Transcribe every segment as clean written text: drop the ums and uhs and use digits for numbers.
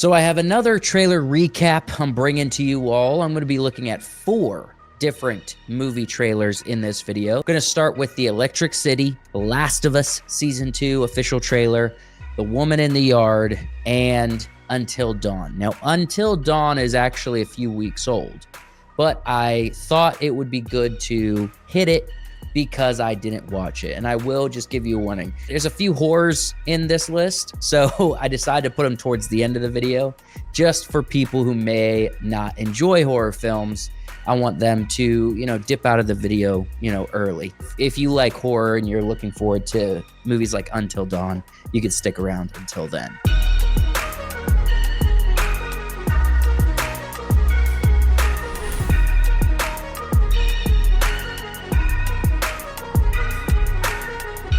So I have another trailer recap I'm bringing to you all. I'm going to be looking at 4 different movie trailers in this video. I'm going to start with The Electric City, The Last of Us Season 2 official trailer, The Woman in the Yard, and Until Dawn. Now, Until Dawn is actually a few weeks old, but I thought it would be good to hit it because I didn't watch it. And I will just give you a warning. There's a few horrors in this list, so I decided to put them towards the end of the video just for people who may not enjoy horror films. I want them to, dip out of the video, early. If you like horror and you're looking forward to movies like Until Dawn, you can stick around until then.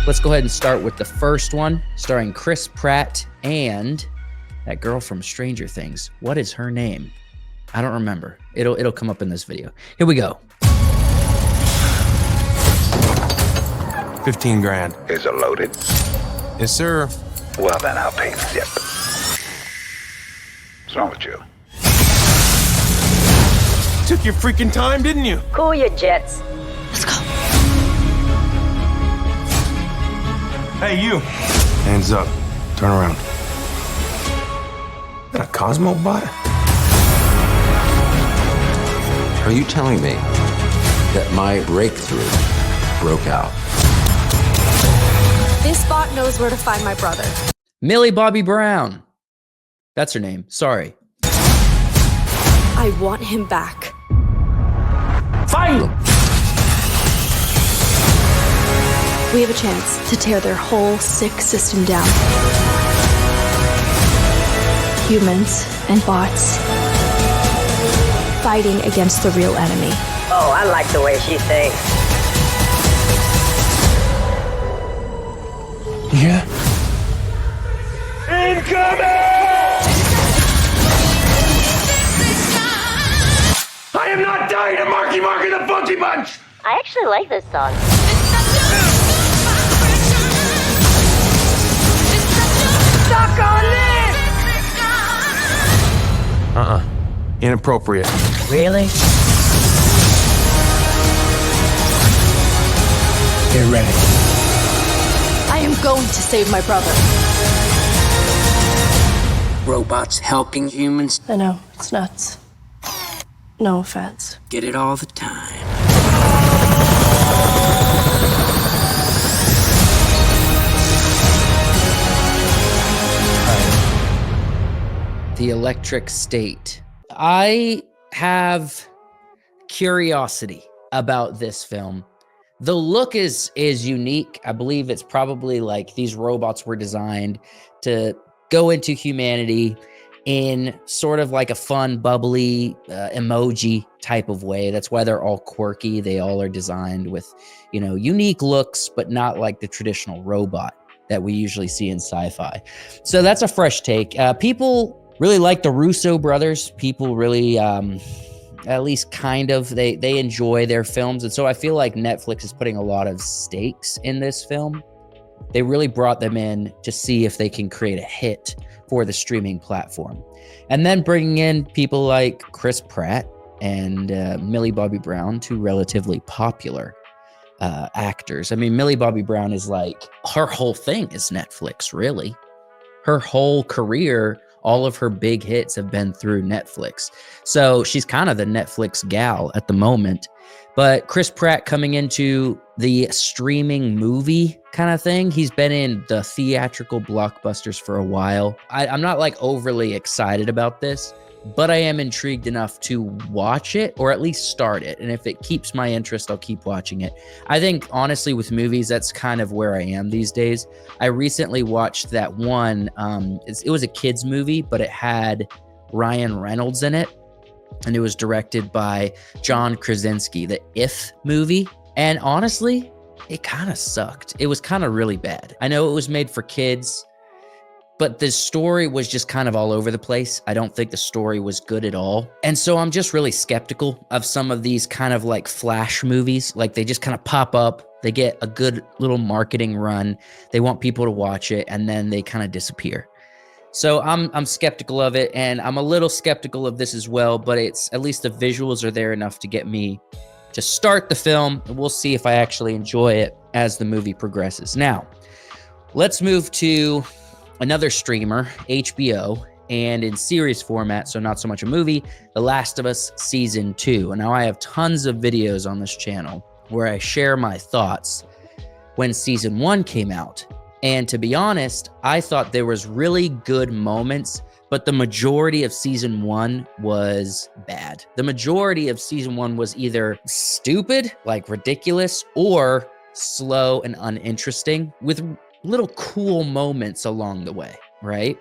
Let's go ahead and start with the first one, starring Chris Pratt and that girl from Stranger Things. What is her name? I don't remember. It'll come up in this video. Here we go. 15 grand. Is it loaded? Yes, sir. Well, then I'll pay the tip. What's wrong with you? Took your freaking time, didn't you? Cool your jets. Let's go. Hey, you. Hands up. Turn around. Got a Cosmo bot? Are you telling me that my breakthrough broke out? This bot knows where to find my brother. Millie Bobby Brown. That's her name. Sorry. I want him back. Find him! We have a chance to tear their whole sick system down. Humans and bots fighting against the real enemy. Oh, I like the way she thinks. Yeah. Incoming! I am not dying to Marky Mark and the Funky Bunch! I actually like this song. Stuck on this! Inappropriate. Really? Get ready. I am going to save my brother. Robots helping humans. I know, it's nuts. No offense. Get it all the time. The Electric State. I have curiosity about this film. The look is unique. I believe it's probably like these robots were designed to go into humanity in sort of like a fun, bubbly emoji type of way. That's why they're all quirky. They all are designed with, unique looks, but not like the traditional robot that we usually see in sci-fi. So that's a fresh take. People really like the Russo brothers. People really, at least kind of, they enjoy their films. And so I feel like Netflix is putting a lot of stakes in this film. They really brought them in to see if they can create a hit for the streaming platform. And then bringing in people like Chris Pratt and Millie Bobby Brown, two relatively popular actors. I mean, Millie Bobby Brown is like, her whole thing is Netflix, really. Her whole career, all of her big hits have been through Netflix. So she's kind of the Netflix gal at the moment. But Chris Pratt coming into the streaming movie kind of thing, he's been in the theatrical blockbusters for a while. I'm not like overly excited about this, but I am intrigued enough to watch it or at least start it. And if it keeps my interest, I'll keep watching it. I think honestly with movies, that's kind of where I am these days. I recently watched that one, it was a kid's movie, but it had Ryan Reynolds in it. And it was directed by John Krasinski, the If movie. And honestly, it kind of sucked. It was kind of really bad. I know it was made for kids, but the story was just kind of all over the place. I don't think the story was good at all. And so I'm just really skeptical of some of these kind of like flash movies. Like they just kind of pop up, they get a good little marketing run, they want people to watch it, and then they kind of disappear. So I'm skeptical of it, and I'm a little skeptical of this as well, but it's at least the visuals are there enough to get me to start the film, and we'll see if I actually enjoy it as the movie progresses. Now, let's move to another streamer, HBO, and in series format, so not so much a movie, The Last of Us Season 2. And now I have tons of videos on this channel where I share my thoughts when Season 1 came out. And to be honest, I thought there was really good moments, but the majority of Season 1 was bad. The majority of Season 1 was either stupid, like ridiculous, or slow and uninteresting with little cool moments along the way, right?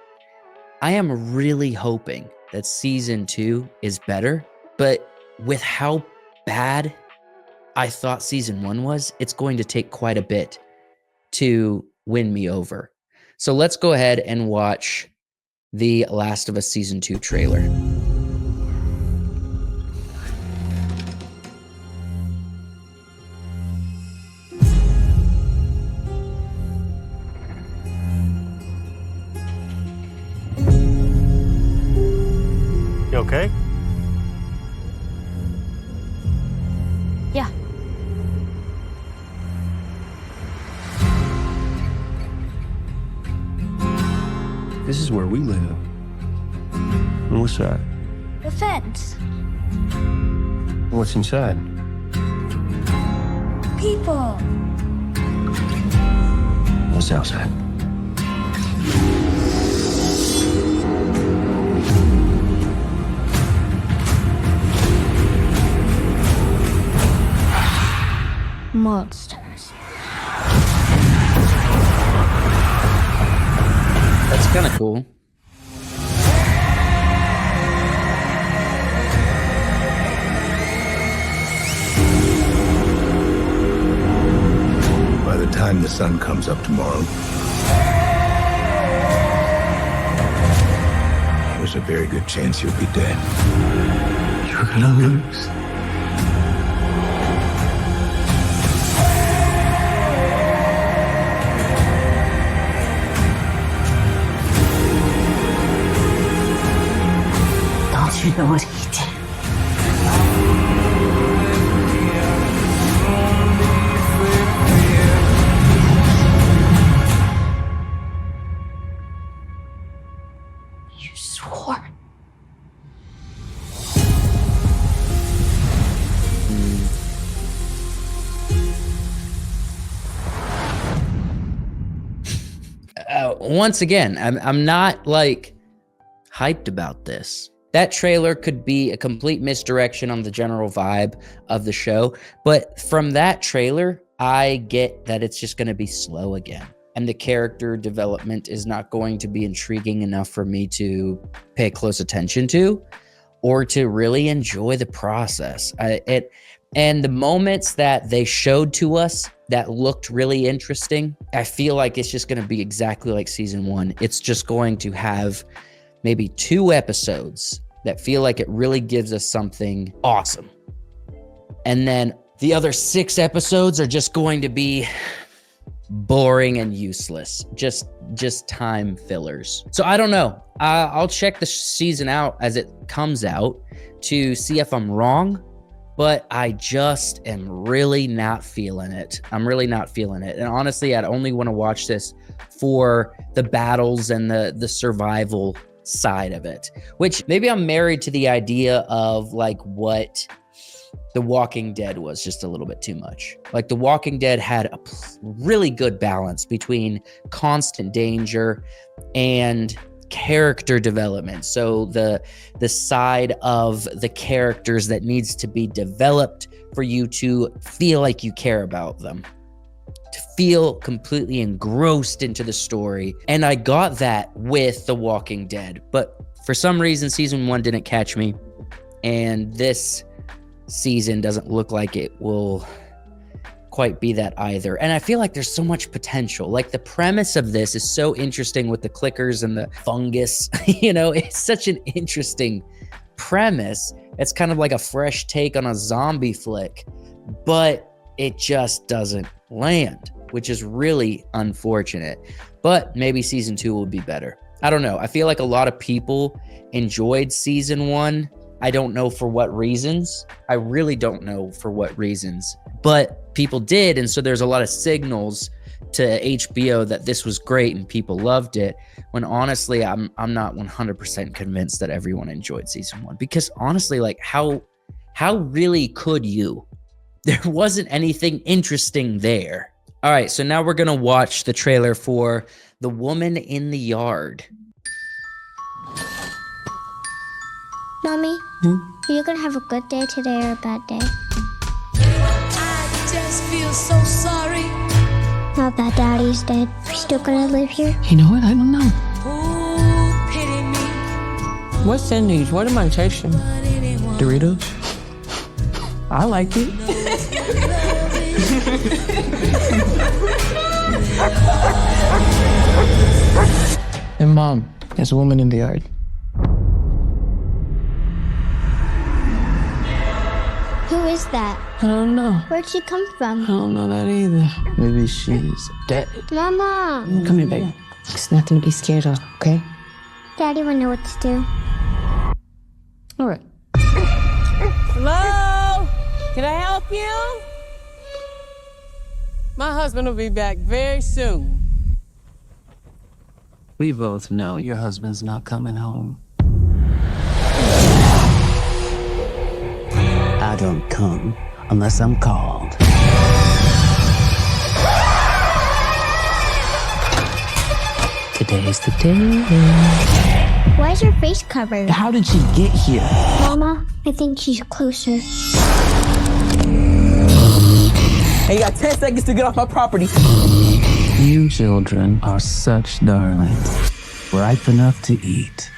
I am really hoping that Season 2 is better, but with how bad I thought Season 1 was, it's going to take quite a bit to win me over. So let's go ahead and watch the Last of Us Season 2 trailer. You okay? Yeah. This is where we live. And what's that? The fence. What's inside? People. What's outside? Monsters. That's kind of cool. By the time the sun comes up tomorrow, there's a very good chance you'll be dead. You're gonna lose. Don't you know what he did? You swore. Once again, I'm not like hyped about this. That trailer could be a complete misdirection on the general vibe of the show, but from that trailer, I get that it's just going to be slow again, and the character development is not going to be intriguing enough for me to pay close attention to or to really enjoy the process. And the moments that they showed to us that looked really interesting, I feel like it's just going to be exactly like Season 1. It's just going to have maybe 2 episodes that feel like it really gives us something awesome. And then the other 6 episodes are just going to be boring and useless, just time fillers. So I don't know. I'll check the season out as it comes out to see if I'm wrong, but I just am really not feeling it. I'm really not feeling it. And honestly, I'd only want to watch this for the battles and the survival side of it, which maybe I'm married to the idea of like what The Walking Dead was just a little bit too much. Like The Walking Dead had a really good balance between constant danger and character development. So the side of the characters that needs to be developed for you to feel like you care about them, to feel completely engrossed into the story. And I got that with The Walking Dead, but for some reason, Season 1 didn't catch me. And this season doesn't look like it will quite be that either. And I feel like there's so much potential. Like the premise of this is so interesting with the clickers and the fungus. You know, it's such an interesting premise. It's kind of like a fresh take on a zombie flick, but it just doesn't land, which is really unfortunate. But maybe Season 2 will be better. I don't know. I feel like a lot of people enjoyed season 1. I don't know for what reasons. I really don't know for what reasons, but people did. And so there's a lot of signals to HBO that this was great and people loved it, when honestly, I'm not 100% convinced that everyone enjoyed season 1, because honestly, like how really could you? There wasn't anything interesting there. All right, so now we're gonna watch the trailer for The Woman in the Yard. Mommy, are you gonna have a good day today or a bad day? I just feel so sorry. Now that Daddy's dead, we still gonna live here? You know what? I don't know. Ooh, pity me. What's in these? What am I tasting? Doritos? I like it. And Mom, there's a woman in the yard. Who is that? I don't know. Where'd she come I from? don't know that either. Maybe she's dead. Mama! Come here, baby. It's nothing to be scared of, okay? Daddy will know what to do. All right. Hello? Can I help you? My husband will be back very soon. We both know your husband's not coming home. I don't come unless I'm called. Today's the day. Why is your face covered? How did she get here? Mama, I think she's closer. Hey, you got 10 seconds to get off my property. You children are such darlings, ripe enough to eat.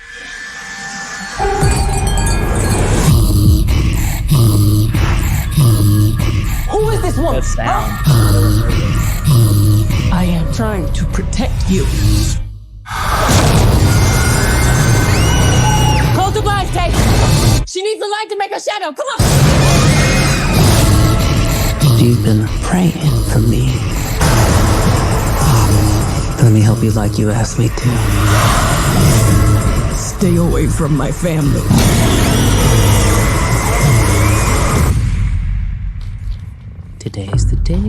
Who is this woman? That sound. I am trying to protect you. Close the blinds, Tay. She needs a light to make her shadow. Come on. You've been praying for me. Let me help you like you asked me to. Stay away from my family. Today's the day.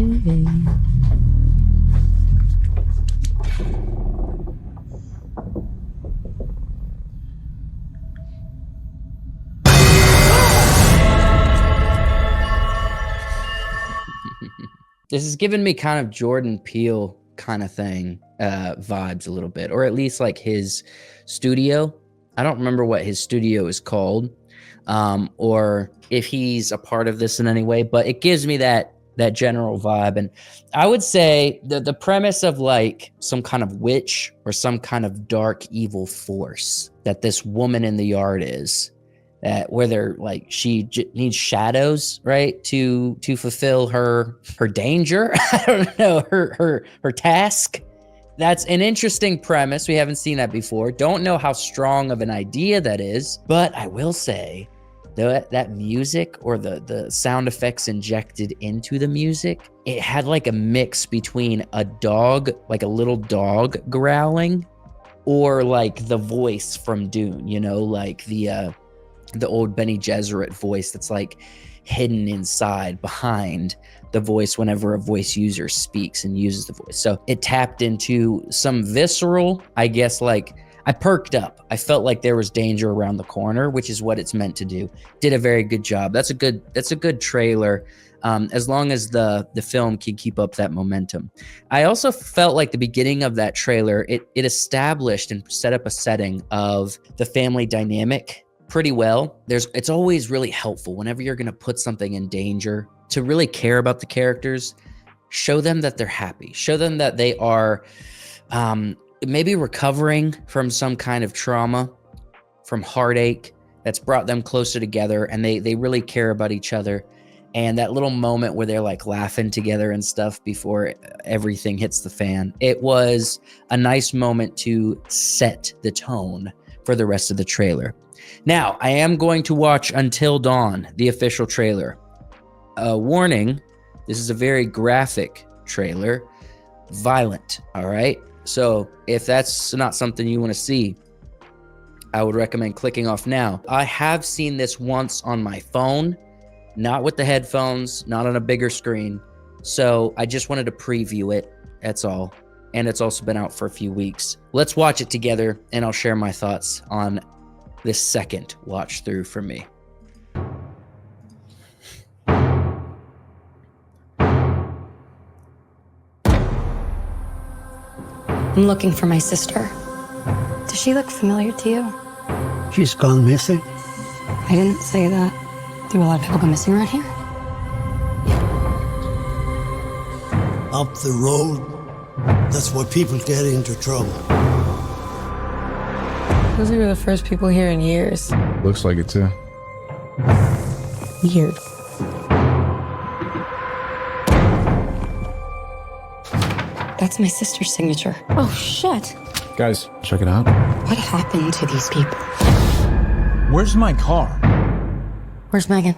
This has given me kind of Jordan Peele kind of thing, vibes a little bit, or at least like his studio. I don't remember what his studio is called, or if he's a part of this in any way, but it gives me that general vibe. And I would say the premise of like some kind of witch or some kind of dark evil force that this woman in the yard is, that where they're like she needs shadows, right, to fulfill her danger. I don't know, her task. That's an interesting premise. We haven't seen that before. Don't know how strong of an idea that is, but I will say that music, or the sound effects injected into the music, it had like a mix between a dog, like a little dog growling, or like the voice from Dune, you know, like the old Bene Gesserit voice that's like hidden inside behind the voice whenever a voice user speaks and uses the voice. So it tapped into some visceral, I guess, like I perked up. I felt like there was danger around the corner, which is what it's meant to do. Did a very good job. That's a good trailer. As long as the film can keep up that momentum. I also felt like the beginning of that trailer, it established and set up a setting of the family dynamic pretty well. It's always really helpful whenever you're going to put something in danger to really care about the characters. Show them that they're happy. Show them that they are maybe recovering from some kind of trauma, from heartache that's brought them closer together, and they really care about each other. And that little moment where they're like laughing together and stuff before everything hits the fan, it was a nice moment to set the tone for the rest of the trailer. Now, I am going to watch Until Dawn, the official trailer. Warning, this is a very graphic trailer, violent, all right? So if that's not something you want to see, I would recommend clicking off now. I have seen this once on my phone, not with the headphones, not on a bigger screen. So I just wanted to preview it. That's all. And it's also been out for a few weeks. Let's watch it together and I'll share my thoughts on this second watch through for me. I'm looking for my sister. Does she look familiar to you? She's gone missing. I didn't say that. Do a lot of people go missing around here? Up the road, that's where people get into trouble. Those were the first people here in years. Looks like it too. Weird. That's my sister's signature. Oh, shit. Guys, check it out. What happened to these people? Where's my car? Where's Megan?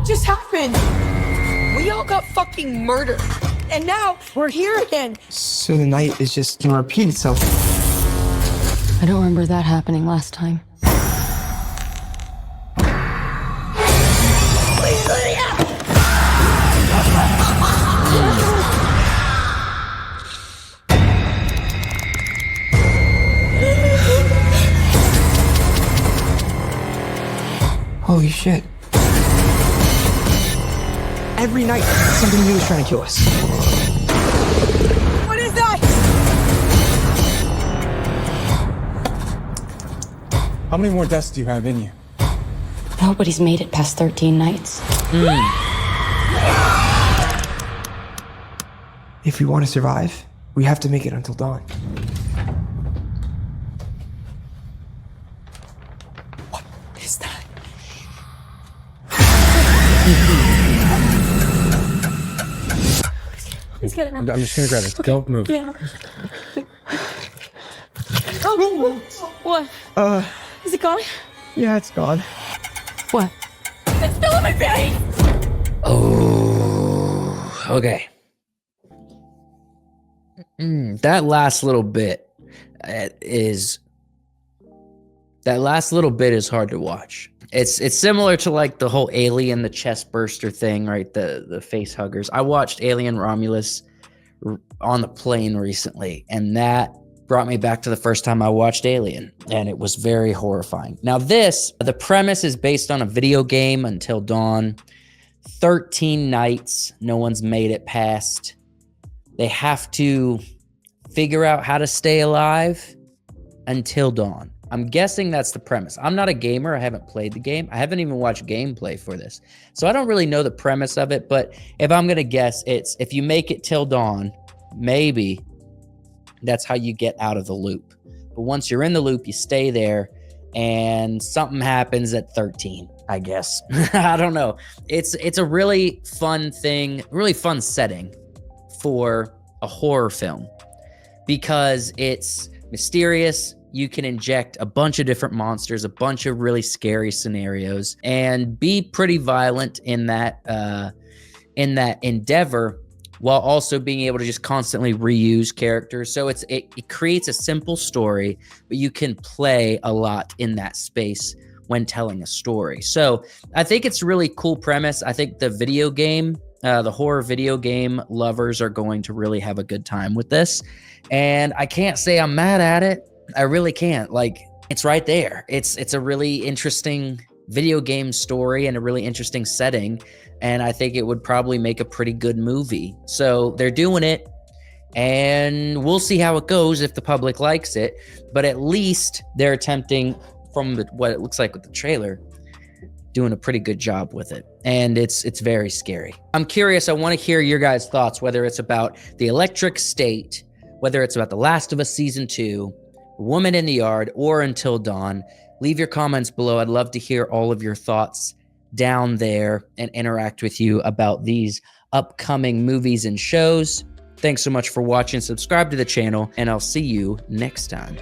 Just happened? We all got fucking murdered. And now we're here again. So the night is just gonna repeat itself. I don't remember that happening last time. Please let me out. Holy shit. Every night, something new is trying to kill us. What is that? How many more deaths do you have in you? Nobody's made it past 13 nights. If we want to survive, we have to make it until dawn. What is that? Let's get it now. I'm just gonna grab it. Okay. Don't move. Yeah. Oh, what? Is it gone? Yeah, it's gone. What? It's still in my face! Oh, okay. That last little bit is hard to watch. It's similar to like the whole Alien, the chest burster thing, right? The face huggers. I watched Alien Romulus on the plane recently, and that brought me back to the first time I watched Alien, and it was very horrifying. Now the premise is based on a video game, Until Dawn. 13 nights, no one's made it past. They have to figure out how to stay alive until dawn. I'm guessing that's the premise. I'm not a gamer. I haven't played the game. I haven't even watched gameplay for this. So I don't really know the premise of it, but if I'm going to guess, it's if you make it till dawn, maybe that's how you get out of the loop. But once you're in the loop, you stay there and something happens at 13, I guess. I don't know. It's a really fun thing, really fun setting for a horror film because it's mysterious. You can inject a bunch of different monsters, a bunch of really scary scenarios, and be pretty violent in that endeavor, while also being able to just constantly reuse characters. So it creates a simple story, but you can play a lot in that space when telling a story. So I think it's a really cool premise. I think the video game, the horror video game lovers are going to really have a good time with this. And I can't say I'm mad at it. I really can't. Like, it's right there. It's a really interesting video game story and a really interesting setting. And I think it would probably make a pretty good movie. So they're doing it, and we'll see how it goes if the public likes it. But at least they're attempting, from what it looks like with the trailer, doing a pretty good job with it. And it's very scary. I'm curious. I want to hear your guys' thoughts, whether it's about the Electric State, whether it's about The Last of Us Season 2, Woman in the Yard, or Until Dawn. Leave your comments below. I'd love to hear all of your thoughts. down there and interact with you about these upcoming movies and shows. Thanks so much for watching. Subscribe to the channel, and I'll see you next time.